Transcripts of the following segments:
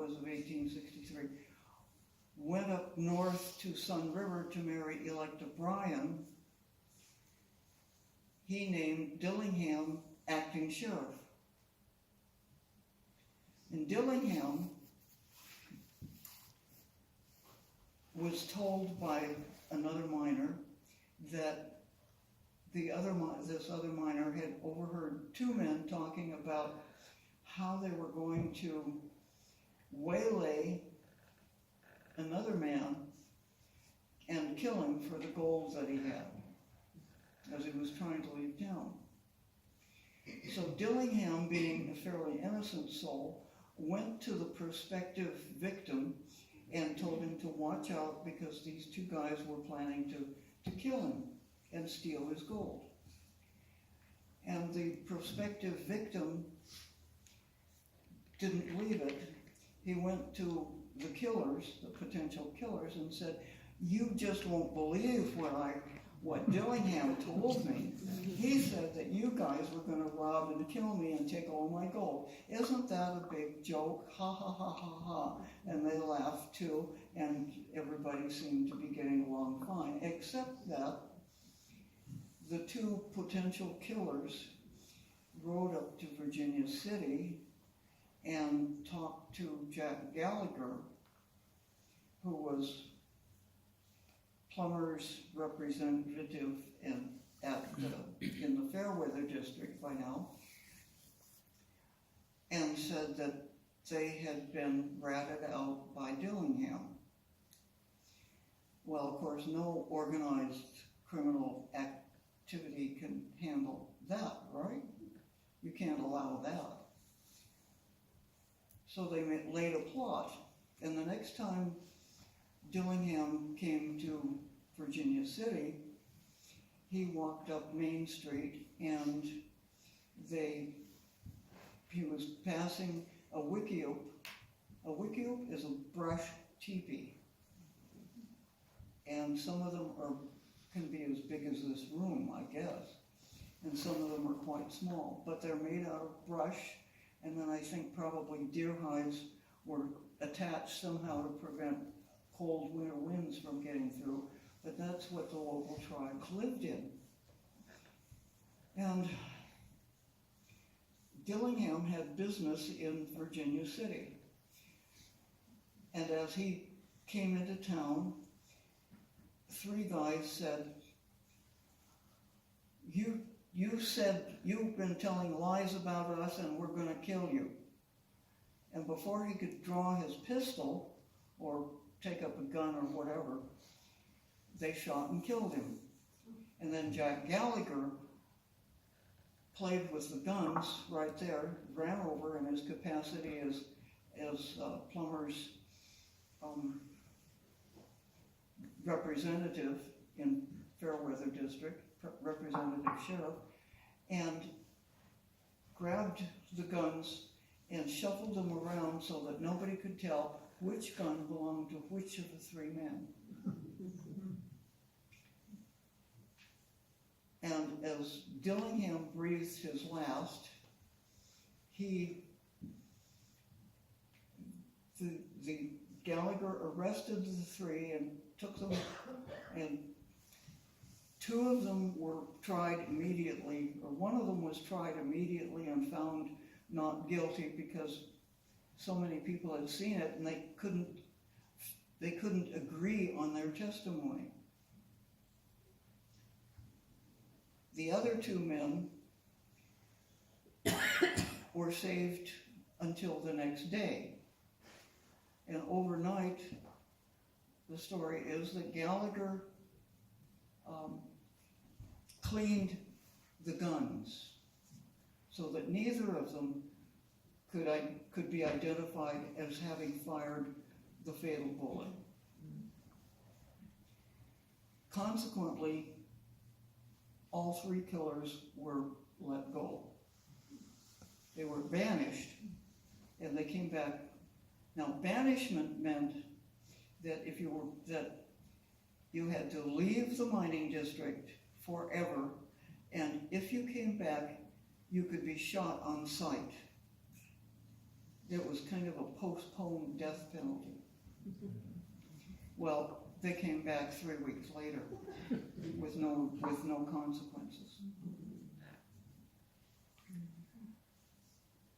was of 1863, went up north to Sun River to marry Electa Bryan. He named Dillingham acting sheriff. And Dillingham was told by another miner that this other miner had overheard two men talking about how they were going to waylay another man and kill him for the gold that he had as he was trying to leave town. So Dillingham, being a fairly innocent soul, went to the prospective victim and told him to watch out because these two guys were planning to kill him and steal his gold. And the prospective victim didn't believe it. He went to the killers, the potential killers, and said, "You just won't believe what Dillingham told me. He said that you guys were going to rob and kill me and take all my gold. Isn't that a big joke? Ha ha ha ha ha." And they laughed too, and everybody seemed to be getting along fine, except that the two potential killers rode up to Virginia City and talked to Jack Gallagher, who was Plummer's representative in the Fairweather district by now, and said that they had been ratted out by Dillingham. Well, of course, no organized criminal activity can handle that, right? You can't allow that. So they laid a plot, and the next time Dillingham came to Virginia City, he walked up Main Street and he was passing a wickiup. A wickiup is a brush teepee, and some of them can be as big as this room, I guess, and some of them are quite small, but they're made out of brush, and then I think probably deer hides were attached somehow to prevent cold winter winds from getting through, but that's what the local tribes lived in. And Dillingham had business in Virginia City. And as he came into town, three guys said, you said you've been telling lies about us and we're going to kill you. And before he could draw his pistol or take up a gun or whatever, they shot and killed him. And then Jack Gallagher played with the guns right there, ran over in his capacity as Plummer's representative in Fairweather District, representative sheriff, and grabbed the guns and shuffled them around so that nobody could tell which gun belonged to which of the three men. And as Dillingham breathed his last, the Gallagher arrested the three and took them, and two of them were tried immediately, or one of them was tried immediately and found not guilty because so many people had seen it and they couldn't agree on their testimony. The other two men were saved until the next day. And overnight, the story is that Gallagher cleaned the guns so that neither of them could be identified as having fired the fatal bullet. Consequently, all three killers were let go. They were banished, and they came back. Now, banishment meant that you had to leave the mining district forever, and if you came back, you could be shot on sight. it was kind of a postponed death penalty. Well, they came back 3 weeks later with no consequences.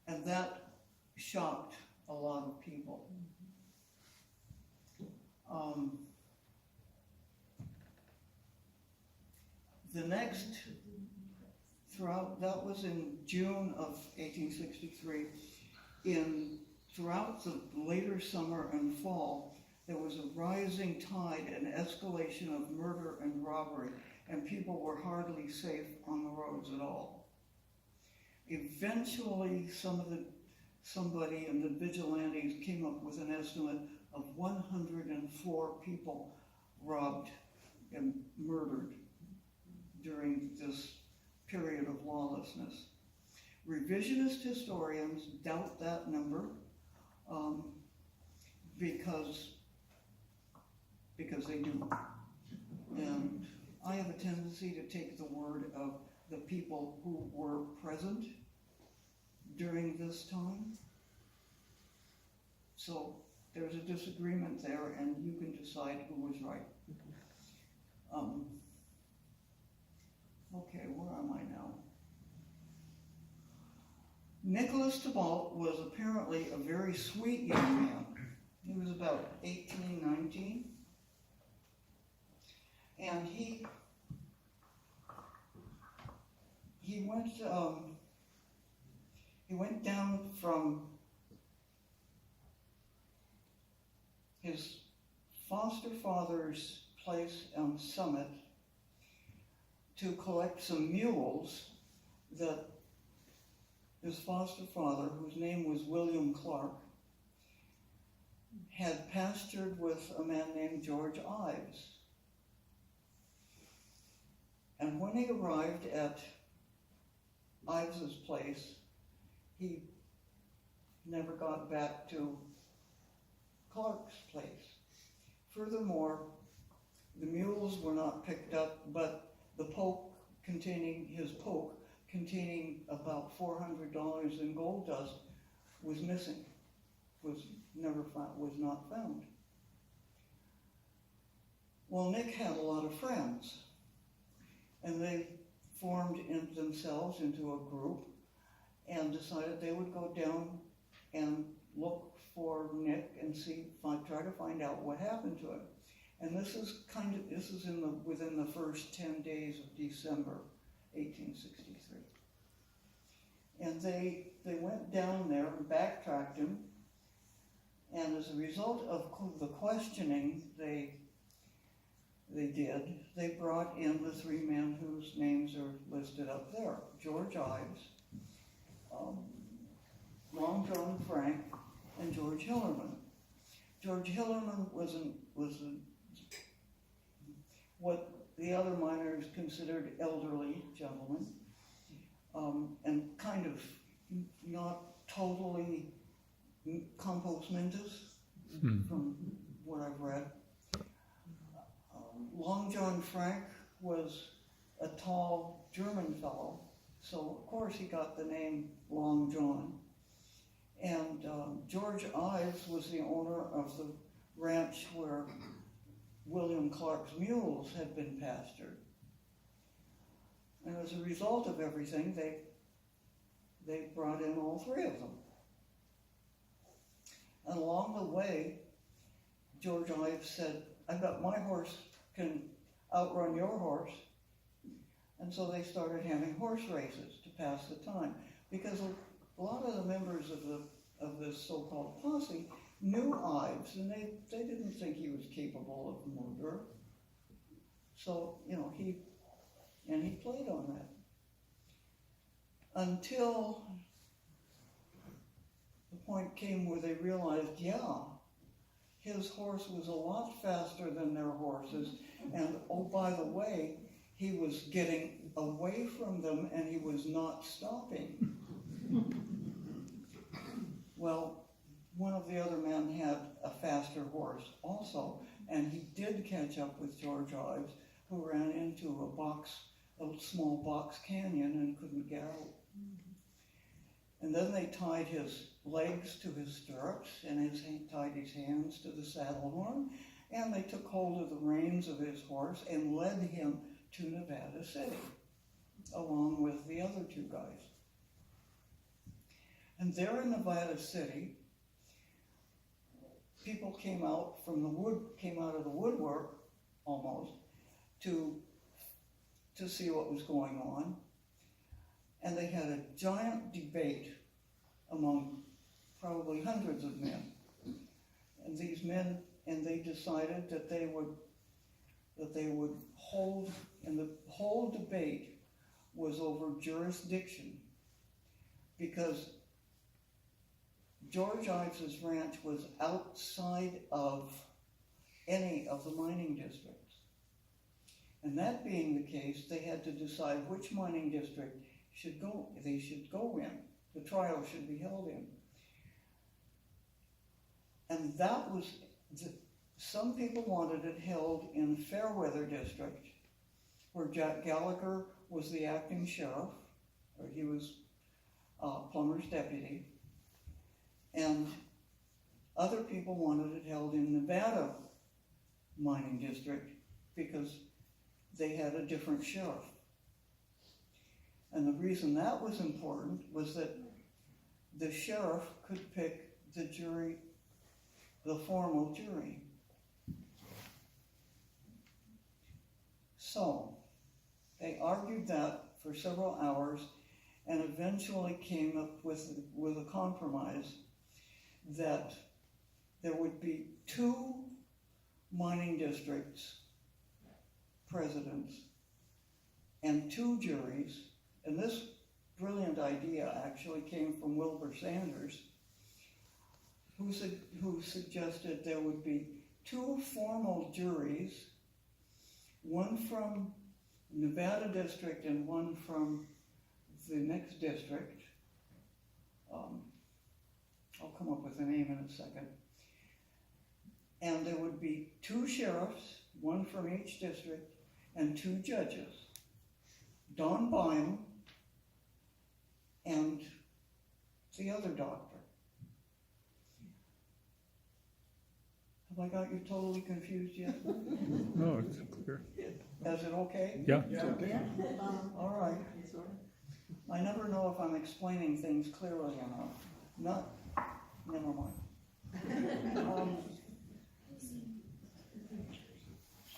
And that shocked a lot of people. The next, that was in June of 1863. Throughout the later summer and fall, there was a rising tide and escalation of murder and robbery, and people were hardly safe on the roads at all. Eventually, somebody in the Vigilantes came up with an estimate of 104 people robbed and murdered during this period of lawlessness. Revisionist historians doubt that number because they do. And I have a tendency to take the word of the people who were present during this time. So there's a disagreement there, and you can decide who was right. Okay, where am I now? Nicholas Thibault was apparently a very sweet young man. He was about 18, 19. And he went down from his foster father's place on Summit to collect some mules that his foster father, whose name was William Clark, had pastured with a man named George Ives. And when he arrived at Ives's place, he never got back to Clark's place. Furthermore, the mules were not picked up, but the poke containing about $400 in gold dust was missing, was not found. Well, Nick had a lot of friends, and they formed themselves into a group and decided they would go down and look for Nick and try to find out what happened to him. And this is within the first 10 days of December 1863. And they went down there and backtracked him, and as a result of the questioning they brought in the three men whose names are listed up there: George Ives, Long John Frank, and George Hillerman. George Hillerman was what the other miners considered elderly gentleman, and kind of not totally compos mentis from what I've read. Long John Frank was a tall German fellow, so of course he got the name Long John. And George Ives was the owner of the ranch where William Clark's mules had been pastured. And as a result of everything, they brought in all three of them. And along the way, George Ives said, "I bet my horse can outrun your horse." And so they started having horse races to pass the time, because a lot of the members of this so-called posse knew Ives, and they didn't think he was capable of murder. So, he played on that. Until the point came where they realized, his horse was a lot faster than their horses, and oh, by the way, he was getting away from them and he was not stopping. Well, one of the other men had a faster horse also, and he did catch up with George Ives, who ran into a small box canyon and couldn't get out. And then they tied his legs to his stirrups and tied his hands to the saddle horn, and they took hold of the reins of his horse and led him to Nevada City, along with the other two guys. And there in Nevada City, people came out of the woodwork almost to see what was going on, and they had a giant debate among probably hundreds of men. And these men, and they decided that they would hold, and the whole debate was over jurisdiction, because George Ives's ranch was outside of any of the mining districts. And that being the case, they had to decide which mining district they should go in. The trial should be held in. And that was, some people wanted it held in Fairweather District, where Jack Gallagher was the acting sheriff, or he was Plummer's deputy. And other people wanted it held in Nevada Mining District because they had a different sheriff. And the reason that was important was that the sheriff could pick the jury, the formal jury. So they argued that for several hours and eventually came up with a compromise that there would be 2 mining districts presidents and 2 juries. And this brilliant idea actually came from Wilbur Sanders, who suggested there would be 2 formal juries, one from Nevada district and one from the next district. I'll come up with a name in a second. And there would be 2 sheriffs, one from each district, and 2 judges, Don Byam and the other doctor. Have I got you totally confused yet? No, it's clear. Is it okay? Yeah. Okay. All right. I never know if I'm explaining things clearly enough. Never mind.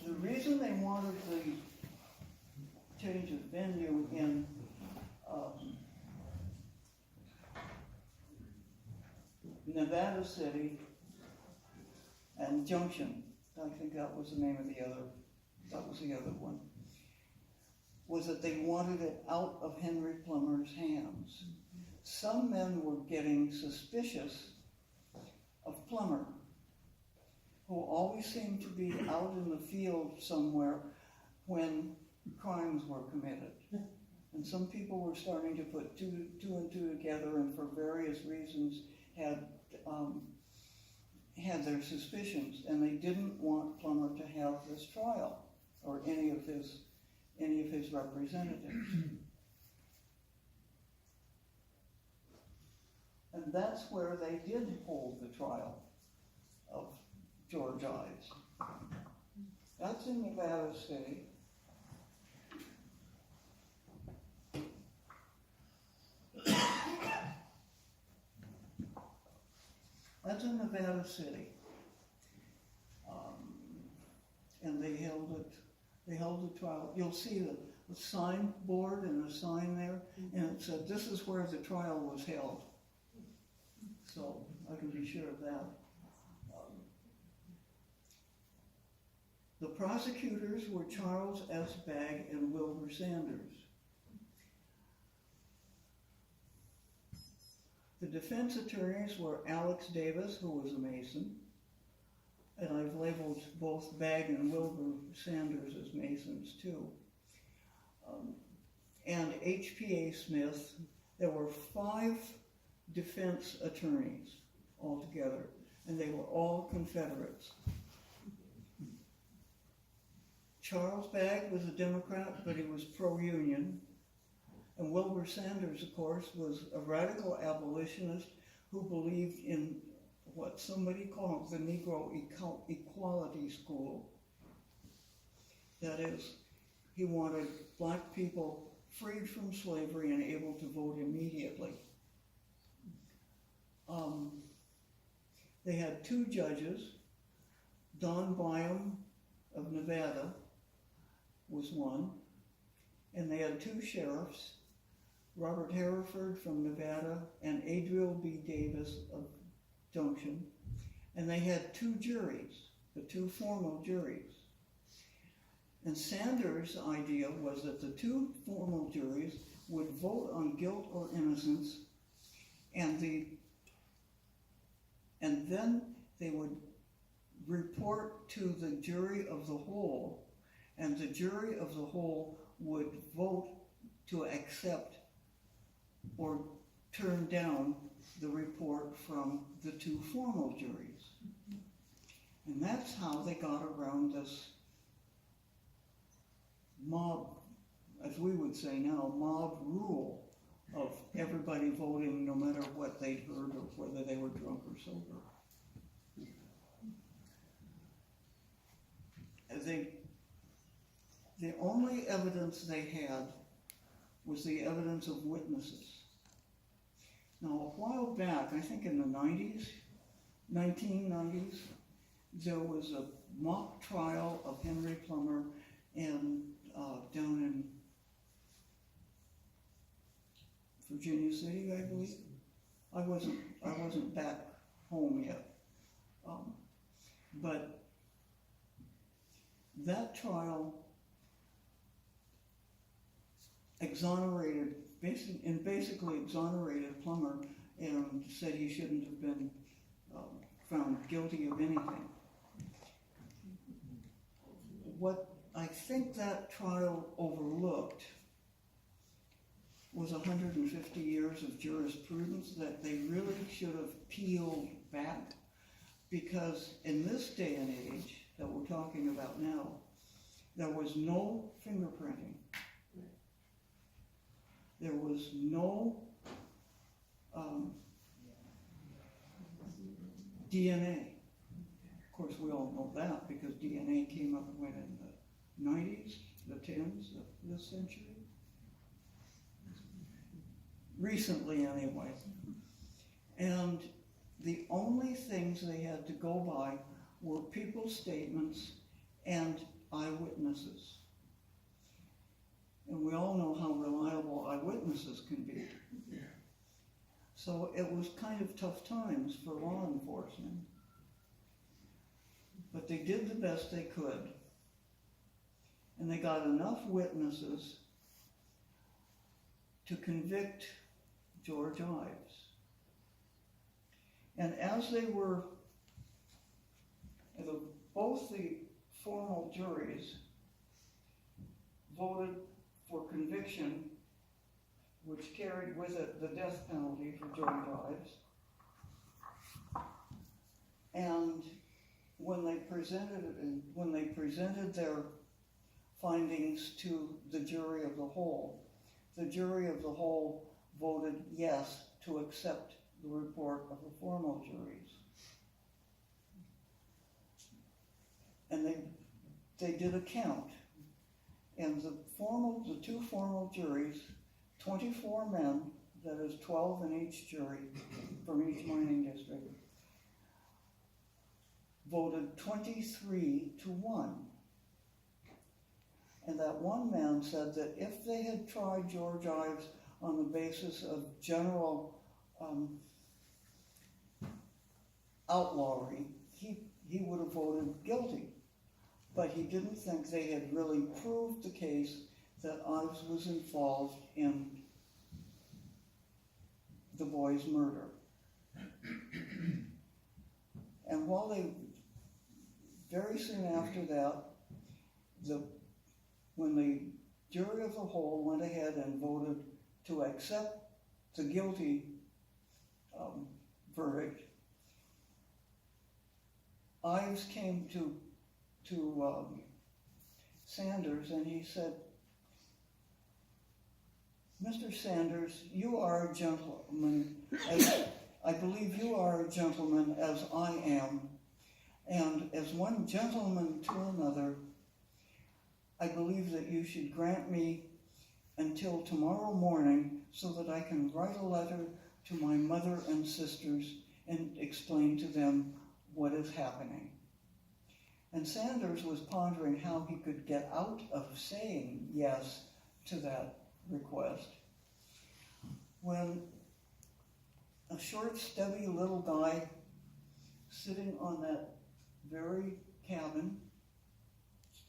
The reason they wanted the change of venue in Nevada City and Junction, I think that was the name of the other one, was that they wanted it out of Henry Plummer's hands. Some men were getting suspicious of Plummer, who always seemed to be out in the field somewhere when crimes were committed. And some people were starting to put two and two together, and for various reasons had their suspicions, and they didn't want Plummer to have this trial or any of his representatives. And that's where they did hold the trial of George Ives. That's in Nevada City. That's in Nevada City. And they held the trial. You'll see the signboard and the sign there, and it said, "This is where the trial was held." So I can be sure of that. The prosecutors were Charles S. Bagg and Wilbur Sanders. The defense attorneys were Alex Davis, who was a Mason, and I've labeled both Bagg and Wilbur Sanders as Masons too. And H.P.A. Smith. There were 5 defense attorneys altogether, and they were all Confederates. Charles Bagg was a Democrat, but he was pro-union. And Wilbur Sanders, of course, was a radical abolitionist who believed in what somebody called the Negro Equality School. That is, he wanted black people freed from slavery and able to vote immediately. They had 2 judges. Don Byam of Nevada was one, and they had 2 sheriffs, Robert Hereford from Nevada and Adriel B. Davis of Junction, and they had 2 juries, the 2 formal juries. And Sanders' idea was that the 2 formal juries would vote on guilt or innocence, and then they would report to the jury of the whole, and the jury of the whole would vote to accept or turn down the report from the 2 formal juries. And that's how they got around this mob, as we would say now, mob rule of everybody voting no matter what they'd heard or whether they were drunk or sober. The only evidence they had was the evidence of witnesses. Now, a while back, I think in the 1990s, there was a mock trial of Henry Plummer down in Virginia City, I believe. I wasn't back home yet, but that trial basically exonerated Plummer and said he shouldn't have been found guilty of anything. What I think that trial overlooked was 150 years of jurisprudence that they really should have peeled back, because in this day and age that we're talking about now, there was no fingerprinting. There was no DNA. Of course, we all know that because DNA came up when in the 90s, the 10s of this century. Recently, anyway. And the only things they had to go by were people's statements and eyewitnesses. And we all know how reliable eyewitnesses can be. Yeah. So it was kind of tough times for law enforcement. But they did the best they could. And they got enough witnesses to convict George Ives. And as they were, both the formal juries voted for conviction, which carried with it the death penalty for George Ives. And when they presented their findings to the jury of the whole voted yes to accept the report of the formal juries. And they did a count. And the 2 formal juries, 24 men, that is 12 in each jury from each mining district, voted 23-1. And that one man said that if they had tried George Ives on the basis of general outlawry, he would have voted guilty. But he didn't think they had really proved the case that Ives was involved in the boy's murder. And while very soon after that, when the jury of the whole went ahead and voted to accept the guilty verdict, Ives came to Sanders and he said, "Mr. Sanders, you are a gentleman, I believe you are a gentleman as I am, and as one gentleman to another, I believe that you should grant me until tomorrow morning so that I can write a letter to my mother and sisters and explain to them what is happening. And Sanders was pondering how he could get out of saying yes to that request when a short, stubby little guy sitting on that very cabin,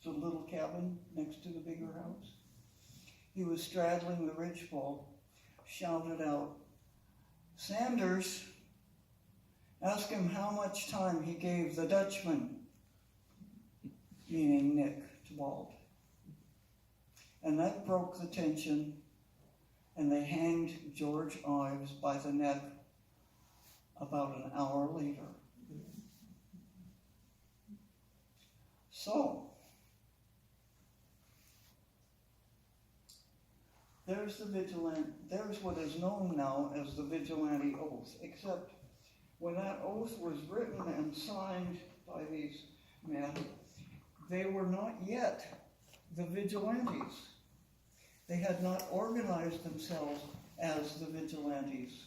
the little cabin next to the bigger house, he was straddling the ridgepole, shouted out, "Sanders, ask him how much time he gave the Dutchman," meaning Nick Bald. And that broke the tension, and they hanged George Ives by the neck about an hour later. So, there's what is known now as the vigilante oath, except when that oath was written and signed by these men, they were not yet the vigilantes. They had not organized themselves as the vigilantes.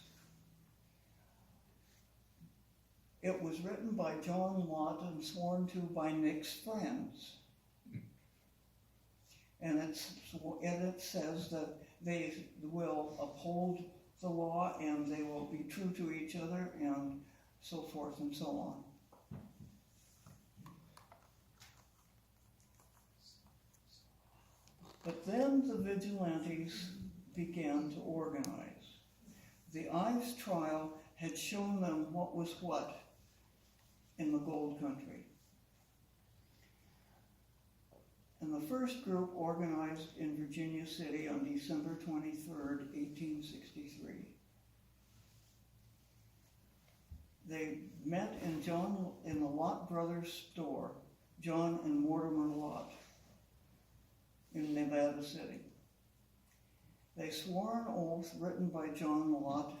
It was written by John Watt and sworn to by Nick's friends. And it says that they will uphold the law and they will be true to each other and so forth and so on. But then the vigilantes began to organize. The Ives trial had shown them what was what in the gold country. And the first group organized in Virginia City on December 23rd, 1863. They met in the Lott Brothers store, John and Mortimer Lott, in Nevada City. They swore an oath written by John Lott,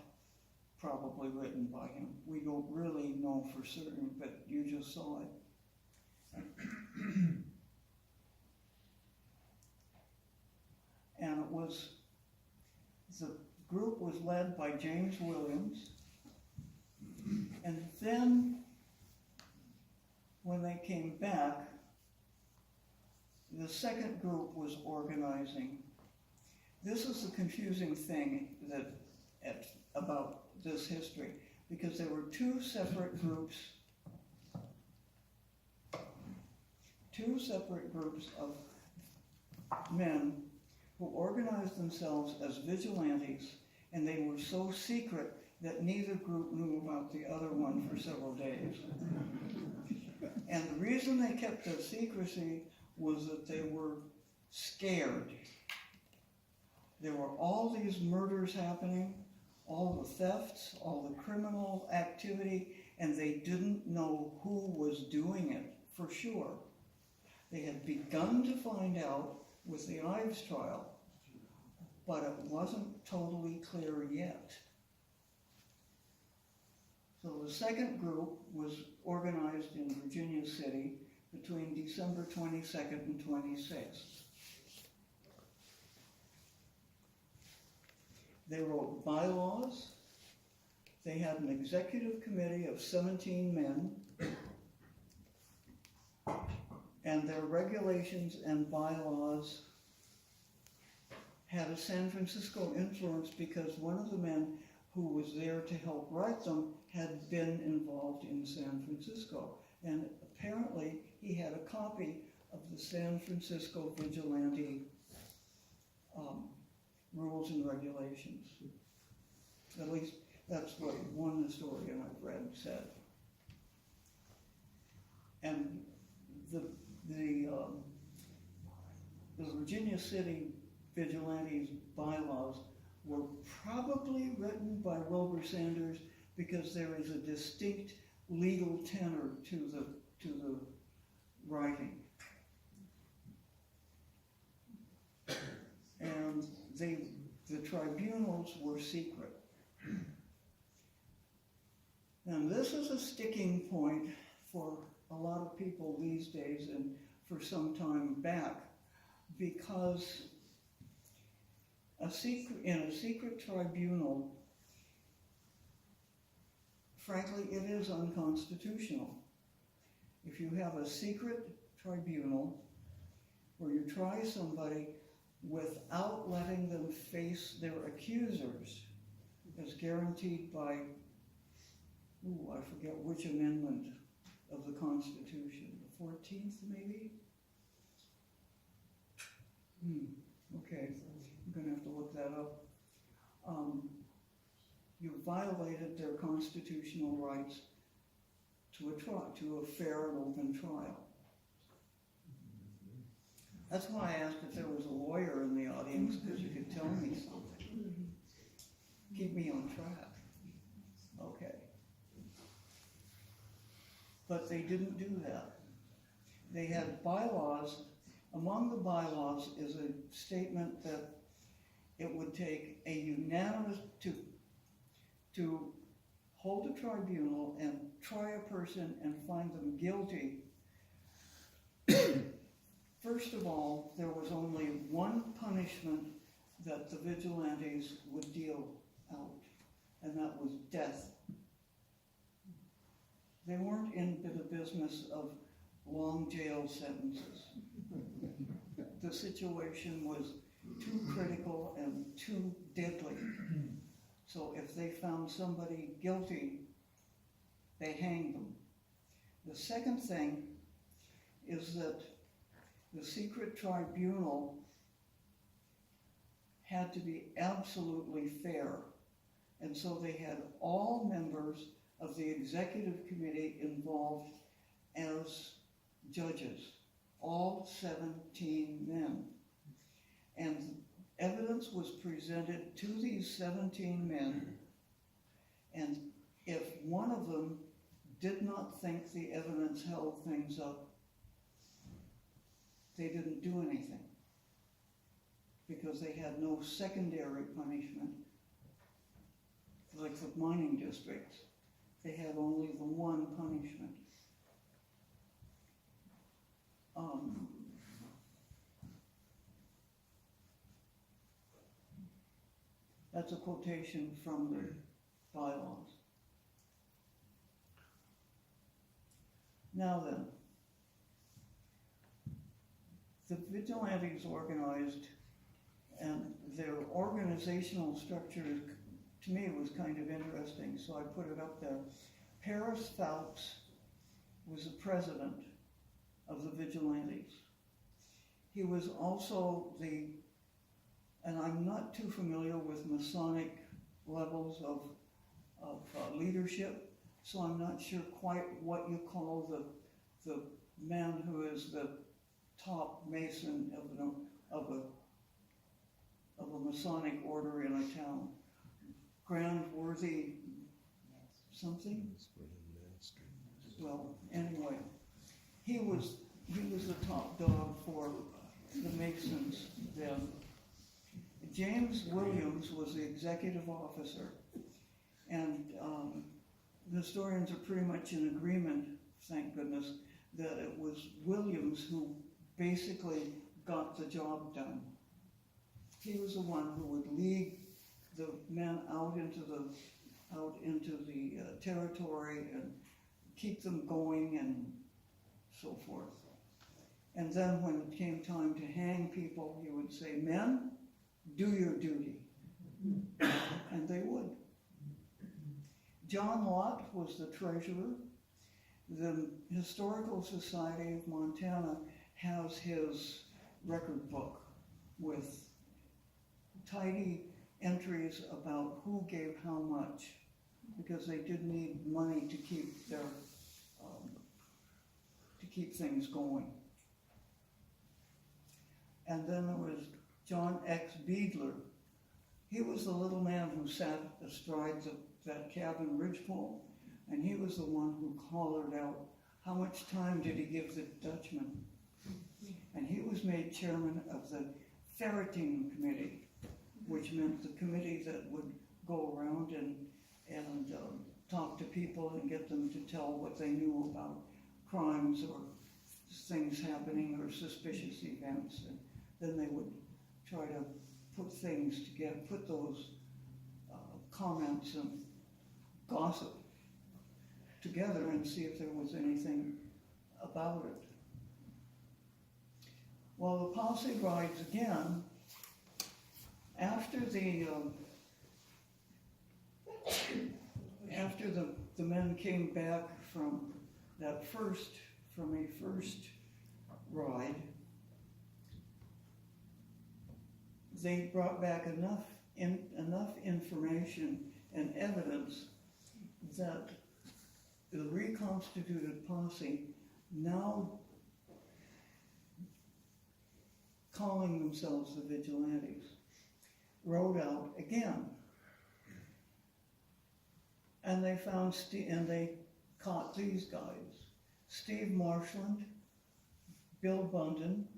probably written by him. We don't really know for certain, but you just saw it. And the group was led by James Williams. And then, when they came back, the second group was organizing. This is the confusing thing about this history, because there were two separate groups of men who organized themselves as vigilantes, and they were so secret that neither group knew about the other one for several days. And the reason they kept their secrecy was that they were scared. There were all these murders happening, all the thefts, all the criminal activity, and they didn't know who was doing it for sure. They had begun to find out with the Ives trial, but it wasn't totally clear yet. So the second group was organized in Virginia City between December 22nd and 26th. They wrote bylaws. They had an executive committee of 17 men, and their regulations and bylaws had a San Francisco influence because one of the men who was there to help write them had been involved in San Francisco. And apparently he had a copy of the San Francisco Vigilante rules and regulations. At least that's what one historian I've read said. And the Virginia City Vigilantes bylaws were probably written by Wilbur Sanders because there is a distinct legal tenor to the writing. And the tribunals were secret. And this is a sticking point for a lot of people these days and for some time back, because in a secret tribunal, frankly, it is unconstitutional. If you have a secret tribunal where you try somebody without letting them face their accusers, as guaranteed by, I forget which amendment of the Constitution, the 14th maybe? Okay, I'm gonna have to look that up. You violated their constitutional rights to a fair and open trial. That's why I asked if there was a lawyer in the audience, because you could tell me something. Keep me on track. Okay. But they didn't do that. They had bylaws. Among the bylaws is a statement that it would take a unanimous to hold a tribunal and try a person and find them guilty. First of all, there was only one punishment that the vigilantes would deal out, and that was death. They weren't in the business of long jail sentences. The situation was too critical and too deadly. So if they found somebody guilty, they hanged them. The second thing is that the secret tribunal had to be absolutely fair. And so they had all members of the executive committee involved as judges, all 17 men. And evidence was presented to these 17 men, and if one of them did not think the evidence held things up, they didn't do anything, because they had no secondary punishment, like the mining districts. They had only the one punishment. That's a quotation from the bylaws. Now then, the vigilantes organized, and their organizational structure, to me, was kind of interesting, so I put it up there. Paris Phelps was the president of the vigilantes. He was also and I'm not too familiar with Masonic levels of leadership, so I'm not sure quite what you call the man who is the top Mason of a Masonic order in a town. Grand Worthy something? Well, anyway, he was the top dog for the Masons then. James Williams was the executive officer, and historians are pretty much in agreement, thank goodness, that it was Williams who basically got the job done. He was the one who would lead the men out into the territory and keep them going and so forth. And then when it came time to hang people, he would say, "Men, do your duty." And they would. John Lott was the treasurer. The Historical Society of Montana has his record book with tidy entries about who gave how much, because they did need money to keep things going. And then there was John X. Beadler. He was the little man who sat astride that cabin ridgepole, and he was the one who hollered out, how much time did he give the Dutchman? And he was made chairman of the ferreting committee, which meant the committee that would go around and talk to people and get them to tell what they knew about crimes or things happening or suspicious events. And then they would try to put things together, put those comments and gossip together and see if there was anything about it. Well, the posse rides again after the men came back from a first ride. They brought back enough information and evidence that the reconstituted posse, now calling themselves the Vigilantes, rode out again. And they found and they caught these guys: Steve Marshland, Bill Bundon,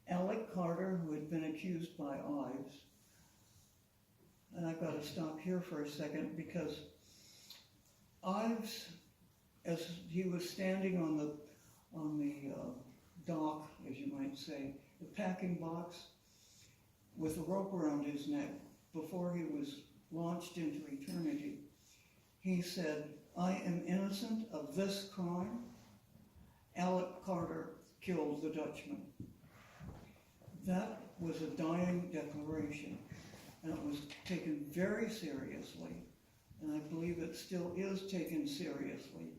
Alec Carter, who had been accused by Ives. And I've got to stop here for a second, because Ives, as he was standing on the dock, as you might say, the packing box, with a rope around his neck before he was launched into eternity, he said, "I am innocent of this crime. Alec Carter killed the Dutchman." That was a dying declaration, and it was taken very seriously, and I believe it still is taken seriously.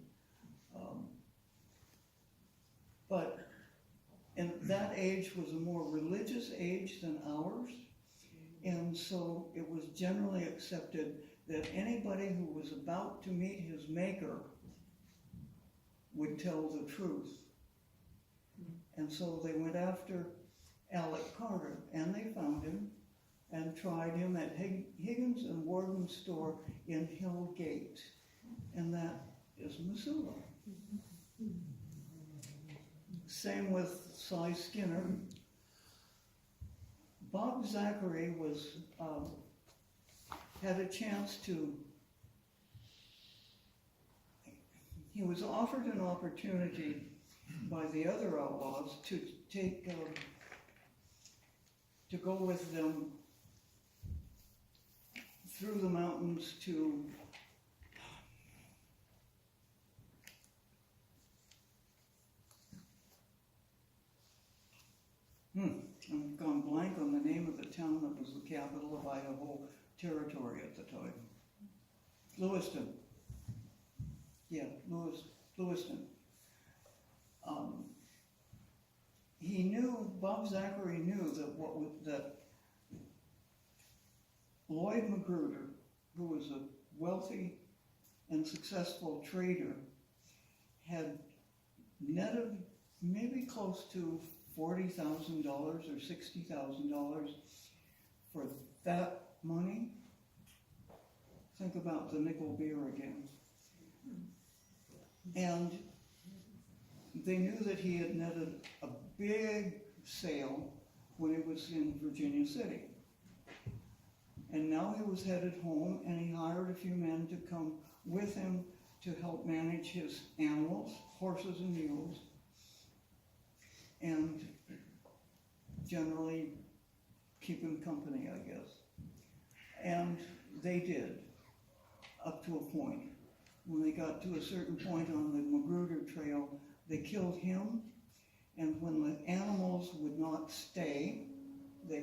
But and that age was a more religious age than ours, and so it was generally accepted that anybody who was about to meet his maker would tell the truth. And so they went after Alec Carter, and they found him and tried him at Higgins and Warden's store in Hill Gate, and that is Missoula. Same with Cy Skinner. Bob Zachary had a chance to, he was offered an opportunity by the other outlaws to go with them through the mountains to I've gone blank on the name of the town that was the capital of Idaho Territory at the time. Lewiston. Yeah, Lewiston. Bob Zachary knew that Lloyd Magruder, who was a wealthy and successful trader, had netted maybe close to $40,000 or $60,000 for that money. Think about the nickel beer again. And they knew that he had netted a big sale when he was in Virginia City. And now he was headed home, and he hired a few men to come with him to help manage his animals, horses and mules, and generally keep him company, I guess. And they did, up to a point. When they got to a certain point on the Magruder Trail, they killed him, and when the animals would not stay, the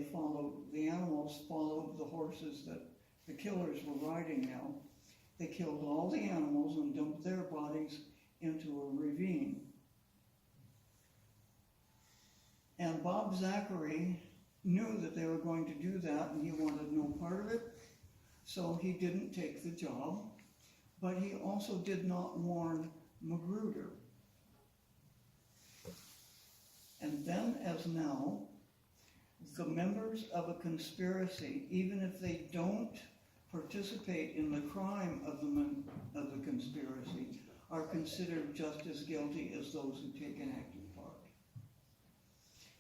animals followed the horses that the killers were riding now. They killed all the animals and dumped their bodies into a ravine. And Bob Zachary knew that they were going to do that, and he wanted no part of it, so he didn't take the job, but he also did not warn Magruder. And then, as now, the members of a conspiracy, even if they don't participate in the crime of the conspiracy, are considered just as guilty as those who take an active part.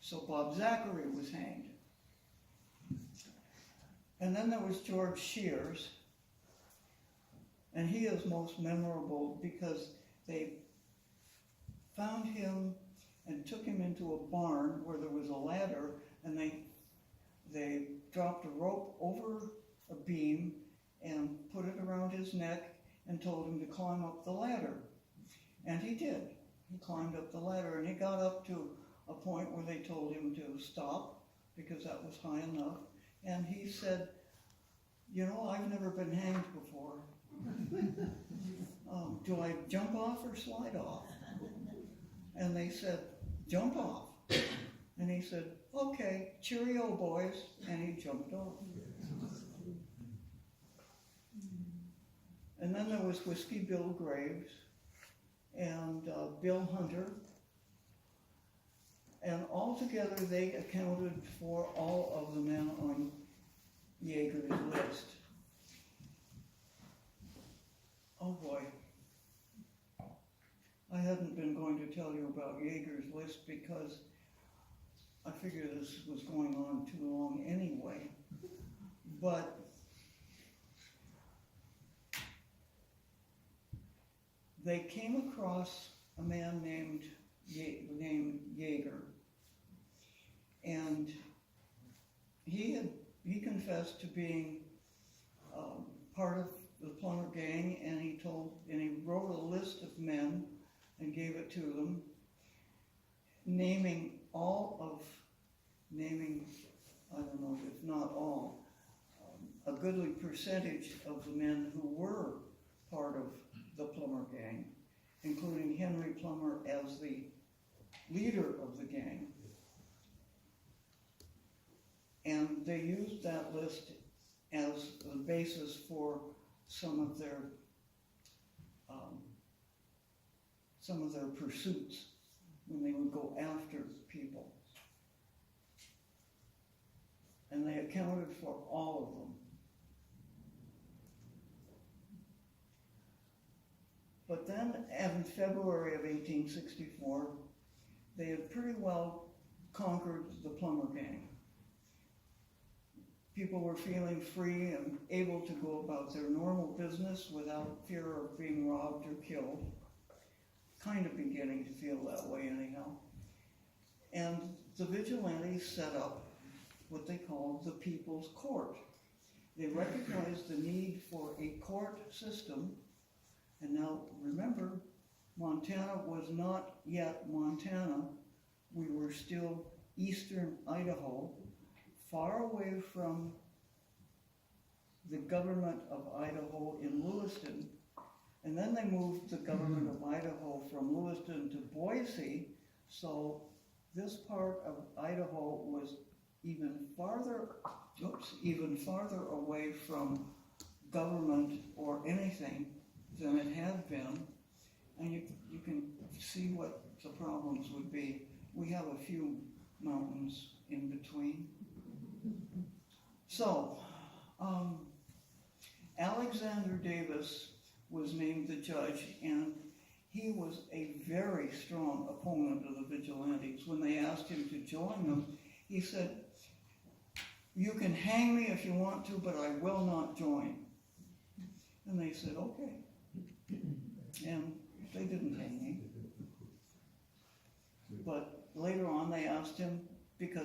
So Bob Zachary was hanged. And then there was George Shears, And he is most memorable because they found him and took him into a barn where there was a ladder, and they dropped a rope over a beam and put it around his neck and told him to climb up the ladder. And he did. He climbed up the ladder, and he got up to a point where they told him to stop because that was high enough. And he said, you know, I've never been hanged before. Do I jump off or slide off? And they said, jump off. And he said, okay, cheerio, boys. And he jumped off. And then there was Whiskey Bill Graves and Bill Hunter. And altogether they accounted for all of the men on Yeager's list. Oh boy. I hadn't been going to tell you about Yeager's list because I figured this was going on too long anyway. But they came across a man named Yeager, and he confessed to being part of the plumber gang, and he wrote a list of men and gave it to them, naming, I don't know, if not all, a goodly percentage of the men who were part of the plumber gang, including Henry Plummer as the leader of the gang. And they used that list as the basis for some of their pursuits when they would go after people. And they accounted for all of them. But then in February of 1864, they had pretty well conquered the plumber gang. People were feeling free and able to go about their normal business without fear of being robbed or killed. Kind of beginning to feel that way anyhow. And the Vigilantes set up what they called the People's Court. They recognized the need for a court system. And now remember, Montana was not yet Montana. We were still eastern Idaho, far away from the government of Idaho in Lewiston. And then they moved the government of Idaho from Lewiston to Boise, so this part of Idaho was even farther away from government or anything than it had been. And you can see what the problems would be. We have a few mountains in between. So, Alexander Davis was named the judge, and he was a very strong opponent of the Vigilantes. When they asked him to join them, he said, you can hang me if you want to, but I will not join. And they said, okay. And they didn't hang me. But later on they asked him, because